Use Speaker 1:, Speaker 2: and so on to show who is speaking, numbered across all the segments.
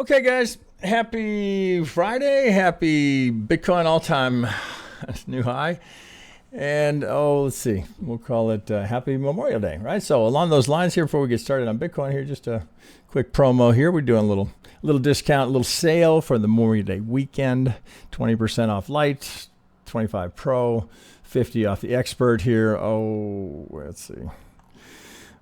Speaker 1: Okay, guys, happy Friday. Happy Bitcoin all-time new high. And let's see, we'll call it Happy Memorial Day, right? So along those lines here, before we get started on Bitcoin here, just a quick promo here. We're doing a little discount, a little sale for the Memorial Day weekend. 20% off Lite, 25 Pro, 50 off the Expert here. Oh, let's see.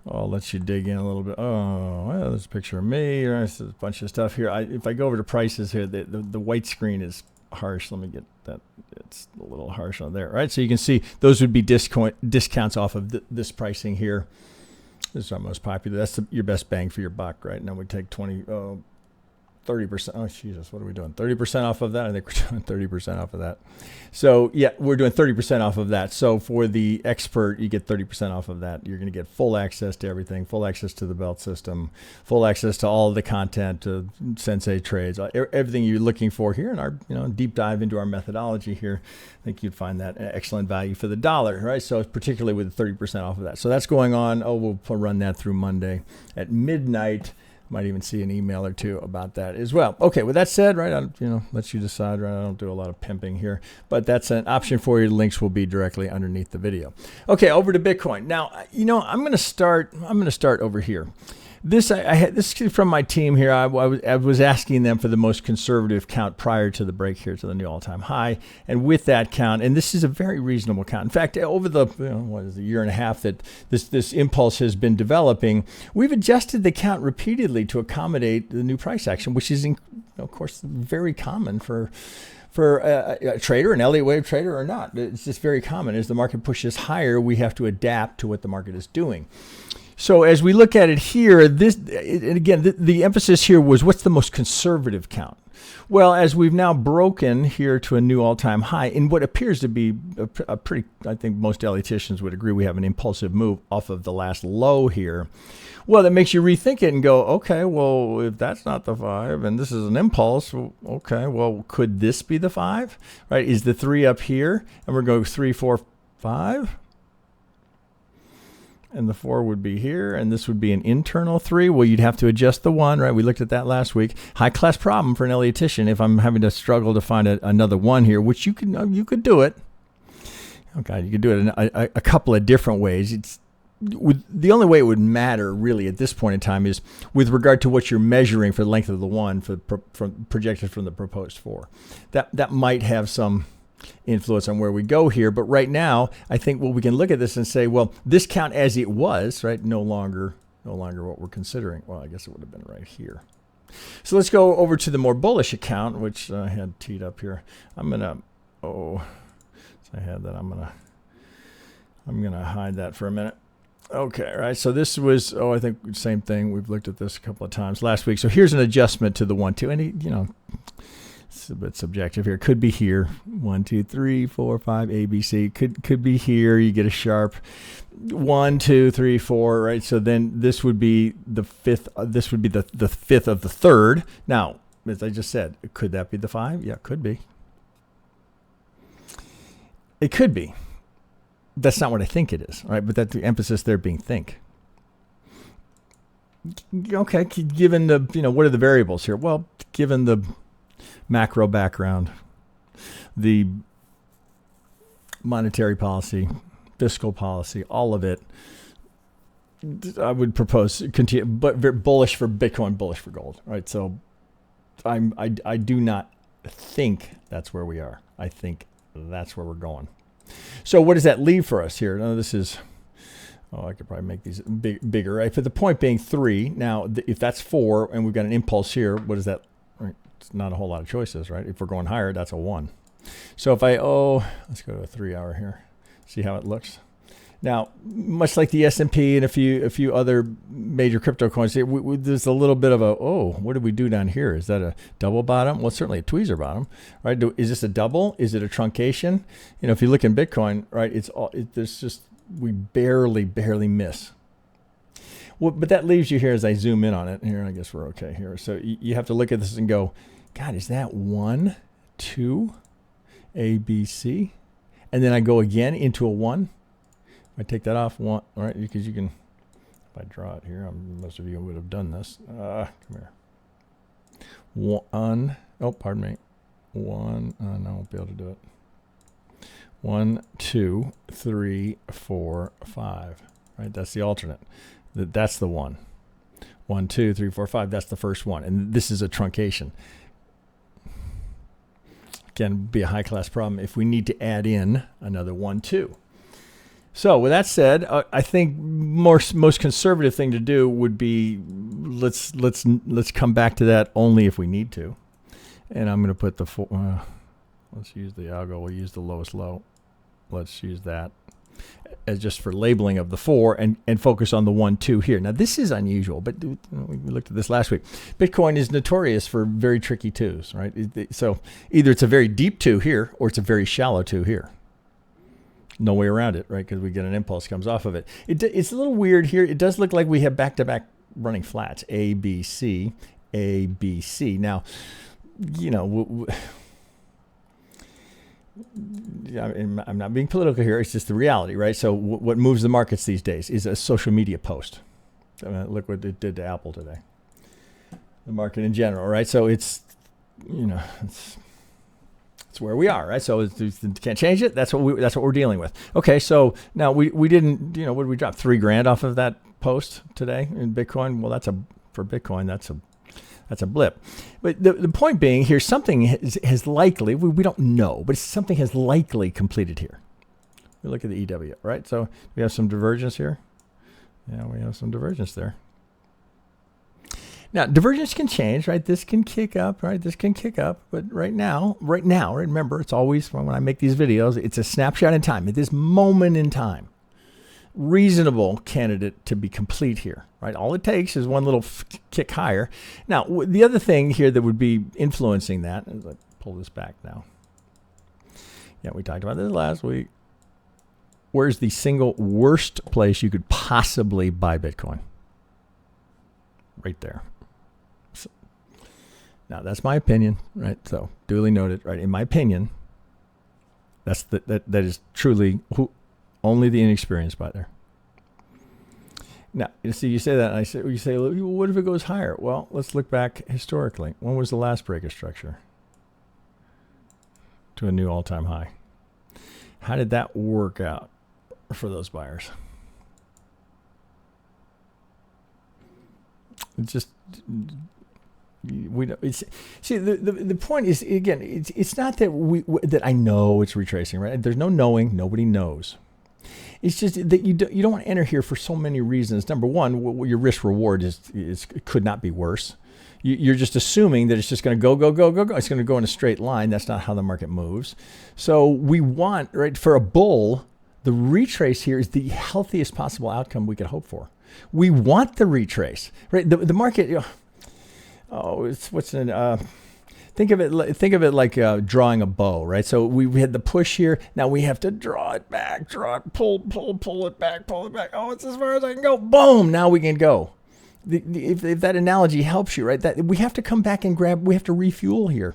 Speaker 1: I'll let you dig in a little bit. Oh, well, there's a picture of me. There's a bunch of stuff here. If I go over to prices here, the white screen is harsh. Let me get that. It's a little harsh on there, right? So you can see those would be discounts off of this pricing here. This is our most popular. That's your best bang for your buck, right? Now we take 30%. Oh, Jesus, what are we doing? 30% off of that? I think we're doing 30% off of that. So, yeah, we're doing 30% off of that. So, for the Expert, you get 30% off of that. You're going to get full access to everything, full access to the belt system, full access to all of the content, Sensei trades, everything you're looking for here in our deep dive into our methodology here. I think you'd find that an excellent value for the dollar, right? So, particularly with 30% off of that. So, that's going on. Oh, we'll run that through Monday at midnight. Might even see an email or two about that as well. Okay, with that said, right, let you decide, right? I don't do a lot of pimping here, but that's an option for you. The links will be directly underneath the video. Okay, over to Bitcoin. Now, I'm going to start over here. This is from my team here. I was asking them for the most conservative count prior to the break here to the new all-time high, and with that count, and this is a very reasonable count. In fact, over the year and a half that this impulse has been developing, we've adjusted the count repeatedly to accommodate the new price action, which is, of course, very common for a trader, an Elliott Wave trader or not. It's just very common. As the market pushes higher, we have to adapt to what the market is doing. So as we look at it here, and again, the emphasis here was what's the most conservative count? Well, as we've now broken here to a new all-time high in what appears to be a pretty, I think most Elliotticians would agree, we have an impulsive move off of the last low here. Well, that makes you rethink it and go, okay, well, if that's not the 5 and this is an impulse, okay, well, could this be the 5? Right? Is the 3 up here? And we're going 3, 4, 5? And the 4 would be here, and this would be an internal 3. Well, you'd have to adjust the 1, right? We looked at that last week. High-class problem for an Elliottician if I'm having to struggle to find another 1 here, which you could do it. Okay, you could do it in a couple of different ways. The only way it would matter really at this point in time is with regard to what you're measuring for the length of the 1 from projected from the proposed 4. That might have some influence on where we go here, but right now I think we can look at this and say, well, this count as it was, right, no longer what we're considering. Well, I guess it would have been right here. So let's go over to the more bullish account, which I had teed up here. I'm gonna hide that for a minute. Okay, right. So this was I think same thing. We've looked at this a couple of times last week. So here's an adjustment to the 1, 2, and it's a bit subjective here. Could be here. 1, 2, 3, 4, 5, A, B, C. Could be here. You get a sharp 1, 2, 3, 4, right? So then this would be the 5th. This would be the 5th of the 3rd. Now, as I just said, could that be the 5? Yeah, it could be. It could be. That's not what I think it is, right? But that's the emphasis there being think. Okay, given the, what are the variables here? Well, given the macro background, the monetary policy, fiscal policy, all of it, I would propose continue, but very bullish for Bitcoin, bullish for gold, right? So I do not think that's where we are. I think that's where we're going. So what does that leave for us here? Now this is, I could probably make these bigger, right? But the point being 3. Now, if that's 4 and we've got an impulse here, what is that? It's not a whole lot of choices, right? If we're going higher, that's a 1. So if let's go to a 3-hour here, see how it looks. Now, much like the S&P and a few other major crypto coins, there's a little bit of what did we do down here? Is that a double bottom? Well, it's certainly a tweezer bottom, right? Is this a double? Is it a truncation? If you look in Bitcoin, right, we barely miss. Well, but that leaves you here as I zoom in on it. Here, I guess we're okay here. So you have to look at this and go, God, is that 1, 2, A, B, C? And then I go again into a 1. I take that off, 1, right? Because you can, if I draw it here, most of you would have done this. Come here. One, oh, pardon me. No, I won't be able to do it. 1, 2, 3, 4, 5. Right, that's the alternate. That's the one. 1, 2, 3, 4, 5. That's the first one, and this is a truncation. Again, be a high-class problem if we need to add in another 1, 2. So with that said, I think most conservative thing to do would be let's come back to that only if we need to. And I'm going to put the let's use the algo. We'll use the lowest low. Let's use that as just for labeling of the 4 and focus on the 1, 2 here. Now this is unusual, but we looked at this last week. Bitcoin is notorious for very tricky 2s, right? So either it's a very deep 2 here or it's a very shallow 2 here. No way around it, right? Because we get an impulse comes off of it. It's a little weird here. It does look like we have back-to-back running flats, A, B, C, A, B, C. Now, you know, I'm not being political here. It's just the reality, right? So what moves the markets these days is a social media post. Look what it did to Apple today. The market in general, right? So it's, you know, it's where we are, right? So can't change it. That's what we're dealing with. Okay, so now we didn't, you know, what did we drop? $3,000 off of that post today in Bitcoin? Well, for Bitcoin, that's a blip. But the point being here, something has likely, we don't know, but something has likely completed here. We look at the EW, right? So we have some divergence here. Yeah, we have some divergence there. Now, divergence can change, right? This can kick up, right? This can kick up. But right now, remember, it's always, when I make these videos, it's a snapshot in time. At this moment in time, reasonable candidate to be complete here, right? All it takes is one little kick higher. Now, the other thing here that would be influencing that, let's pull this back now. Yeah, we talked about this last week. Where's the single worst place you could possibly buy Bitcoin? Right there. So, now, that's my opinion, right? So, duly noted, right? In my opinion, that is truly only the inexperienced buy there. Now, you see, you say that, and you say, well, what if it goes higher? Well, let's look back historically. When was the last break of structure to a new all-time high? How did that work out for those buyers? It's just the point is, again, it's not that that I know it's retracing, right? There's no knowing. Nobody knows. It's just that you don't want to enter here for so many reasons. Number one, your risk reward could not be worse. You're just assuming that it's just going to go. It's going to go in a straight line. That's not how the market moves. So we want, right, for a bull, the retrace here is the healthiest possible outcome we could hope for. We want the retrace, right? The market, think of it like drawing a bow, right? So we had the push here. Now we have to draw it back, pull it back. Oh, it's as far as I can go. Boom! Now we can go. If that analogy helps you, right? That we have to come back and we have to refuel here.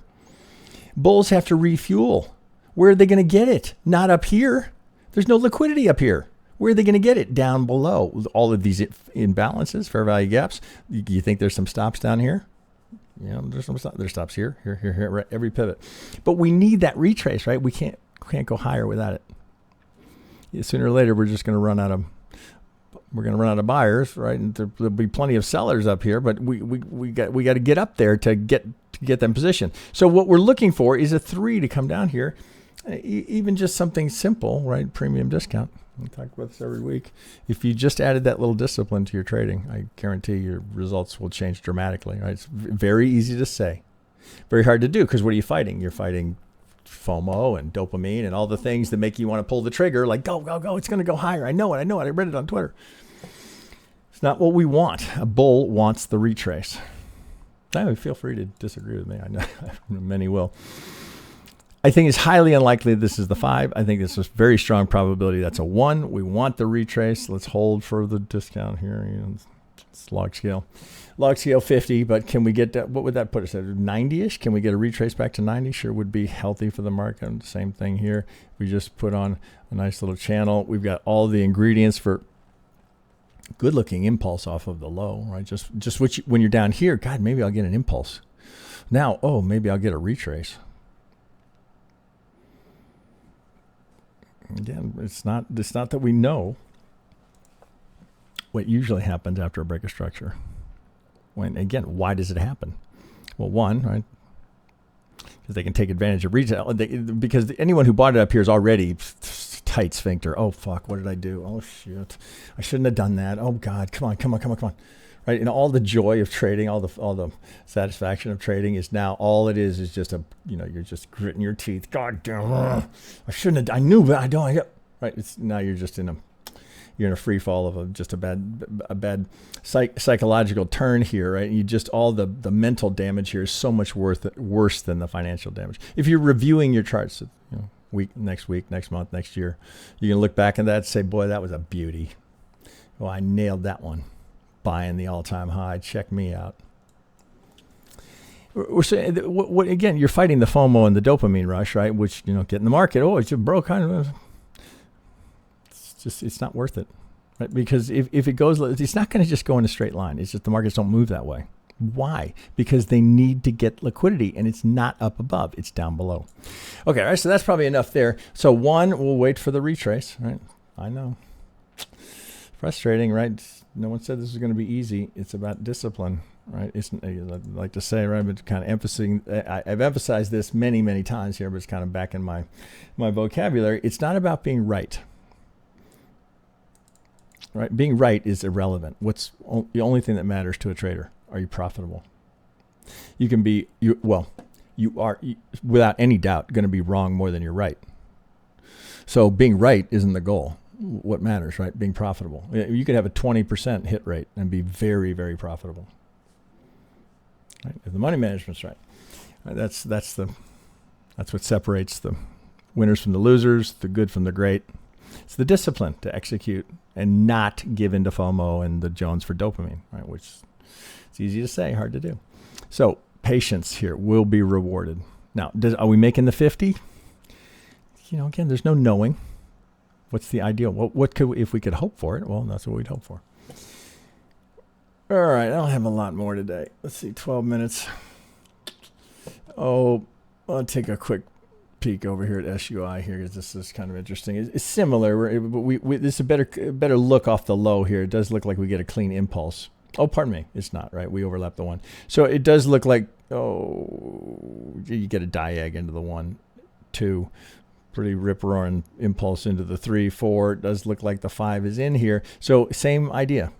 Speaker 1: Bulls have to refuel. Where are they going to get it? Not up here. There's no liquidity up here. Where are they going to get it? Down below. All of these imbalances, fair value gaps. You think there's some stops down here? You know, there's stops here, right, every pivot. But we need that retrace, right? We can't go higher without it. Yeah, sooner or later, we're going to run out of buyers, right? And there'll be plenty of sellers up here, but we got to get up there to get them positioned. So what we're looking for is a 3 to come down here, even just something simple, right? Premium discount. We talk about this every week. If you just added that little discipline to your trading, I guarantee your results will change dramatically. Right? It's very easy to say, very hard to do, because what are you fighting? You're fighting FOMO and dopamine and all the things that make you want to pull the trigger. Like go! It's going to go higher. I know it. I read it on Twitter. It's not what we want. A bull wants the retrace. Now, feel free to disagree with me. I know many will. I think it's highly unlikely this is the 5. I think this is very strong probability that's a 1. We want the retrace. Let's hold for the discount here. You know, it's log scale 50. But can we get that? What would that put us at? 90-ish? Can we get a retrace back to 90? Sure, would be healthy for the market. Same thing here. We just put on a nice little channel. We've got all the ingredients for good-looking impulse off of the low, right? Just when you're down here, God, maybe I'll get an impulse. Now, oh, maybe I'll get a retrace. Again, it's not that we know what usually happens after a break of structure. When, again, why does it happen? Well, one, right, because they can take advantage of retail. Because anyone who bought it up here is already tight sphincter. Oh, fuck, what did I do? Oh, shit. I shouldn't have done that. Oh, God, come on. Right? And all the joy of trading, all the satisfaction of trading is now, all it is just you're just gritting your teeth. God damn, I shouldn't have, I knew, but I don't. Right? Now you're just in a free fall of just a bad psychological turn here, right? You just, all the mental damage here is so much worse than the financial damage. If you're reviewing your charts, next week, next month, next year, you can look back at that and say, boy, that was a beauty. Well, I nailed that one. Buying the all-time high. Check me out. We're saying, again, you're fighting the FOMO and the dopamine rush, right? Which, get in the market. Oh, it's just broke. It's not worth it, right? Because if it goes, it's not going to just go in a straight line. It's just the markets don't move that way. Why? Because they need to get liquidity, and it's not up above. It's down below. Okay, all right, so that's probably enough there. So we'll wait for the retrace, right? I know. Frustrating, right? No one said this was going to be easy. It's about discipline, right? I'd like to say, right, but kind of emphasizing, I've emphasized this many, many times here, but it's kind of back in my vocabulary. It's not about being right. Right? Being right is irrelevant. What's the only thing that matters to a trader? Are you profitable? You can be, you are without any doubt going to be wrong more than you're right. So being right isn't the goal. What matters, right? Being profitable. You could have a 20% hit rate and be very, very profitable. Right? If the money management's right. That's what separates the winners from the losers, the good from the great. It's the discipline to execute and not give in to FOMO and the Jones for dopamine, right? Which it's easy to say, hard to do. So patience here will be rewarded. Now, are we making the 50? Again, there's no knowing. What's the ideal? What could if we could hope for it? Well, that's what we'd hope for. All right, I don't have a lot more today. Let's see, 12 minutes. Oh, I'll take a quick peek over here at SUI here because this is kind of interesting. It's similar, but this is a better look off the low here. It does look like we get a clean impulse. Oh, pardon me, it's not, right? We overlap the one. So it does look like, you get a diag into the 1, 2. Pretty rip-roaring impulse into the 3, 4. It does look like the 5 is in here. So same idea.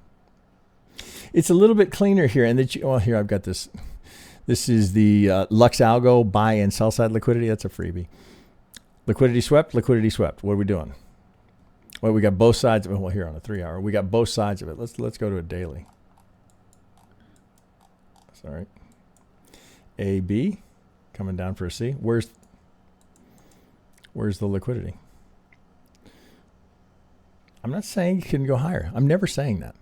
Speaker 1: It's a little bit cleaner here. And here I've got this. This is the Lux Algo buy and sell side liquidity. That's a freebie. Liquidity swept. What are we doing? Well, we got both sides of it. Well, here on a 3-hour, we got both sides of it. Let's go to a daily. Sorry. AB coming down for a C. Where's the liquidity? I'm not saying you can go higher. I'm never saying that.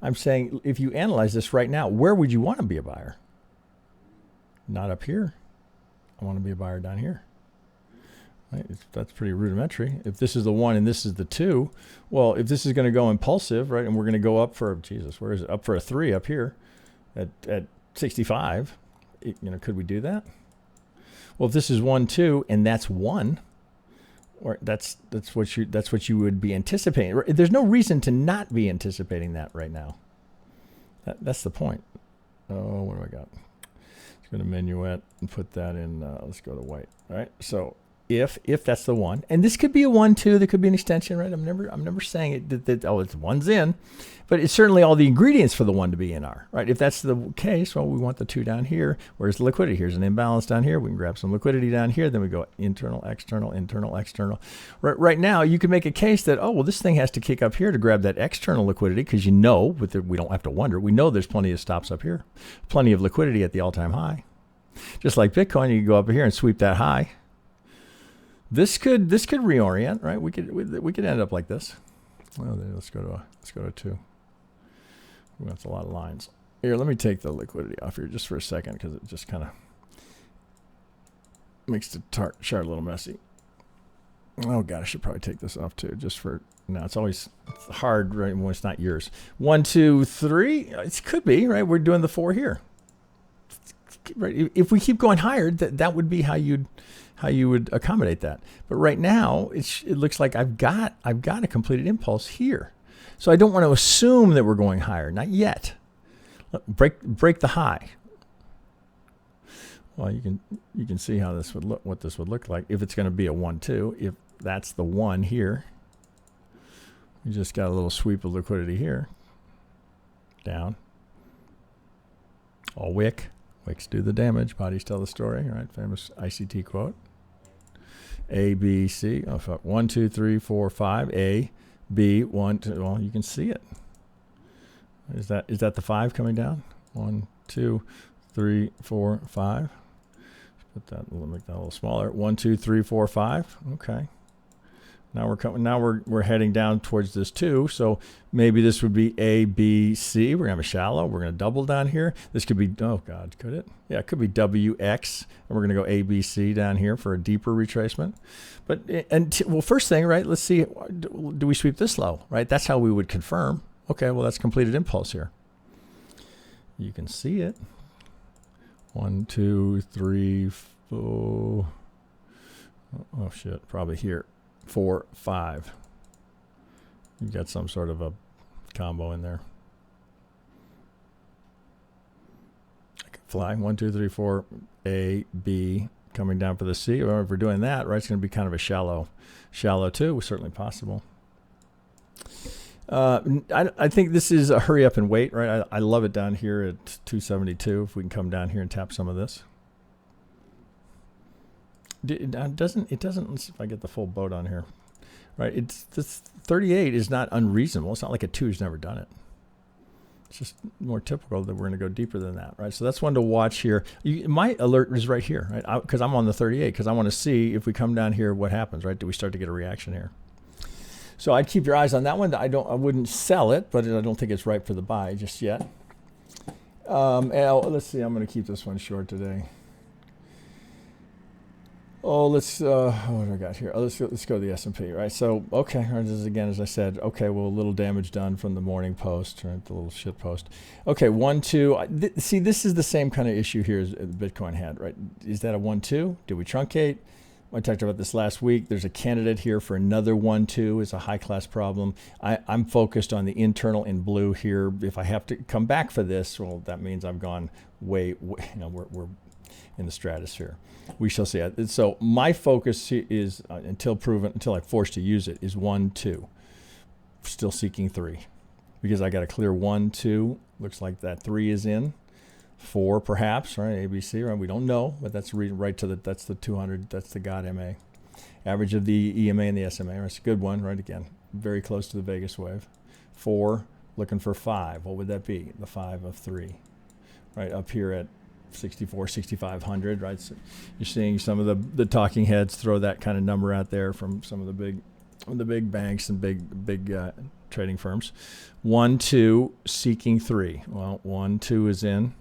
Speaker 1: I'm saying if you analyze this right now, where would you want to be a buyer? Not up here. I want to be a buyer down here. Right? That's pretty rudimentary. If this is the 1 and this is the 2, well, if this is going to go impulsive, right, and we're going to go up for, where is it? Up for a 3 up here at 65, could we do that? Well, if this is 1, 2, and that's 1, or that's what you would be anticipating. There's no reason to not be anticipating that right now. That's the point. Oh, what do I got? Let's go to minuet and put that in. Let's go to white. All right. So if that's the 1, and this could be a 1, 2, there could be an extension, right? I'm never saying it that it's 1's in, but it's certainly all the ingredients for the 1 to be in are, right? If that's the case, well, we want the 2 down here. Where's the liquidity? Here's an imbalance down here. We can grab some liquidity down here. Then we go internal, external, internal, external. Right now, you can make a case that, this thing has to kick up here to grab that external liquidity because we don't have to wonder. We know there's plenty of stops up here, plenty of liquidity at the all-time high. Just like Bitcoin, you can go up here and sweep that high. This could reorient, right? We could end up like this. Well, let's go to 2. That's a lot of lines. Here, let me take the liquidity off here just for a second because it just kind of makes the chart a little messy. Oh God, I should probably take this off too. It's hard, right? When it's not yours. 1, 2, 3. It could be, right? We're doing the 4 here. right, if we keep going higher, that would be how you would accommodate that. But right now, it looks like I've got a completed impulse here. So I don't want to assume that we're going higher. Not yet. Break the high. Well, you can see how this would look, what this would look like if it's going to be a 1-2. If that's the 1 here, we just got a little sweep of liquidity here. Down. All wick. Wicks do the damage. Bodies tell the story. Right? Famous ICT quote. A, B, C. Oh, fuck. 1, 2, 3, 4, 5. A, B, 1, 2. Well, you can see it. Is that the 5 coming down? 1, 2, 3, 4, 5. Put that. Make that a little smaller. 1, 2, 3, 4, 5. Okay. Now we're coming. Now we're heading down towards this 2. So maybe this would be A, B, C. We're gonna have a shallow. We're gonna double down here. This could be. Oh God, could it? Yeah, it could be W, X, and we're gonna go A, B, C down here for a deeper retracement. But well, first thing, right? Let's see. Do we sweep this low? Right. That's how we would confirm. Okay. Well, that's completed impulse here. You can see it. 1, 2, 3, 4. Oh shit. Probably here. 4, 5. You got some sort of a combo in there. I can fly 1, 2, 3, 4. A, B, coming down for the C. Or if we're doing that, right, it's going to be kind of a shallow 2. Certainly possible. I think this is a hurry up and wait, right? I love it down here at 272. If we can come down here and tap some of this. It doesn't. Let's see if I get the full boat on here. Right. This 38 is not unreasonable. It's not like a 2's never done it. It's just more typical that we're going to go deeper than that. Right. So that's one to watch here. My alert is right here, right? Because I'm on the 38 because I want to see if we come down here, what happens, right? Do we start to get a reaction here? So I'd keep your eyes on that one. I wouldn't sell it, but I don't think it's ripe for the buy just yet. Let's see. I'm going to keep this one short today. Oh, let's, what do I got here? Oh, let's go to the S&P, right? So, okay, this is again, as I said, okay, well, a little damage done from the morning post, right? The little shit post. Okay, 1, 2. See, this is the same kind of issue here as Bitcoin had, right? Is that a 1, 2? Did we truncate? I talked about this last week. There's a candidate here for another 1, 2. It's a high-class problem. I'm focused on the internal in blue here. If I have to come back for this, well, that means I've gone way we're in the stratosphere. We shall see. So my focus is until I'm forced to use it is 1, 2. Still seeking 3 because I got a clear 1, 2. Looks like that 3 is in. 4 perhaps, right? ABC, right? We don't know, but that's right to that's the 200. That's the God MA. Average of the EMA and the SMA. That's a good one, right? Again, very close to the Vegas wave. 4, looking for 5. What would that be? The 5 of 3, right? Up here at 64, 6,500, right? So you're seeing some of the talking heads throw that kind of number out there from some of the big banks and big trading firms. 1, 2, seeking 3. Well, 1, 2 is in.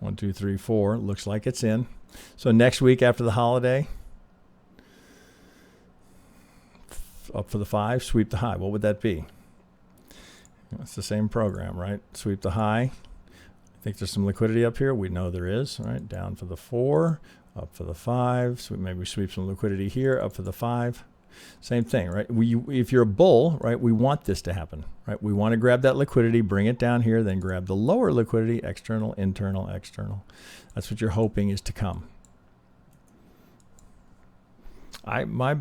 Speaker 1: 1, 2, 3, 4. Looks like it's in. So next week after the holiday, up for the 5, sweep the high. What would that be? It's the same program, right? Sweep the high. I think there's some liquidity up here. We know there is, right? Down for the 4, up for the 5. So maybe sweep some liquidity here, up for the 5. Same thing, right? If you're a bull, right, we want this to happen, right? We want to grab that liquidity, bring it down here, then grab the lower liquidity, external, internal, external. That's what you're hoping is to come. My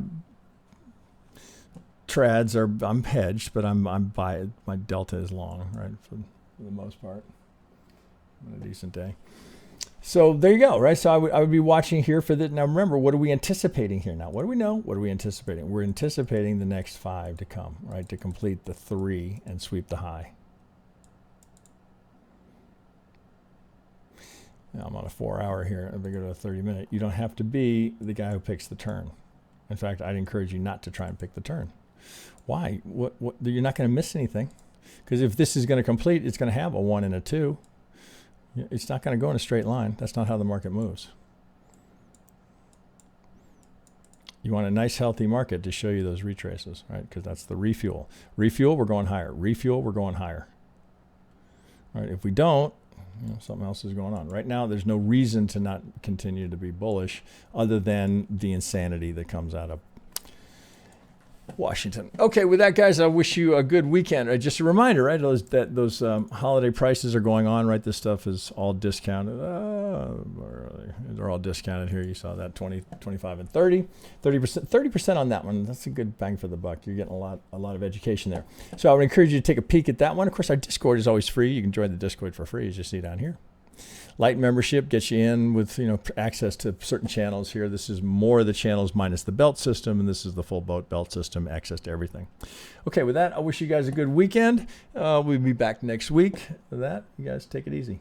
Speaker 1: trads are, I'm hedged, but I'm by my delta is long, right? For the most part. A decent day. So there you go, right? So I would be watching here for that. Now remember, what are we anticipating here now? What do we know? What are we anticipating? We're anticipating the next 5 to come, right? To complete the 3 and sweep the high. Now I'm on a 4-hour here. If I go to a 30-minute, you don't have to be the guy who picks the turn. In fact, I'd encourage you not to try and pick the turn. Why? You're not going to miss anything. Because if this is going to complete, it's going to have a 1 and a 2. It's not going to go in a straight line. That's not how the market moves. You want a nice, healthy market to show you those retraces, right? Because that's the refuel. Refuel, we're going higher. Refuel, we're going higher. All right, if we don't, something else is going on. Right now, there's no reason to not continue to be bullish other than the insanity that comes out of Washington. Okay, with that, guys, I wish you a good weekend. Just a reminder, right? Those holiday prices are going on, right? This stuff is all discounted. They're all discounted here. You saw that 20, 25, and 30. 30% on that one. That's a good bang for the buck. You're getting a lot of education there. So I would encourage you to take a peek at that one. Of course, our Discord is always free. You can join the Discord for free, as you see down here. Light membership gets you in with access to certain channels here. This is more of the channels minus the belt system, and this is the full belt system, access to everything. Okay, with that, I wish you guys a good weekend. We'll be back next week. With that, you guys take it easy.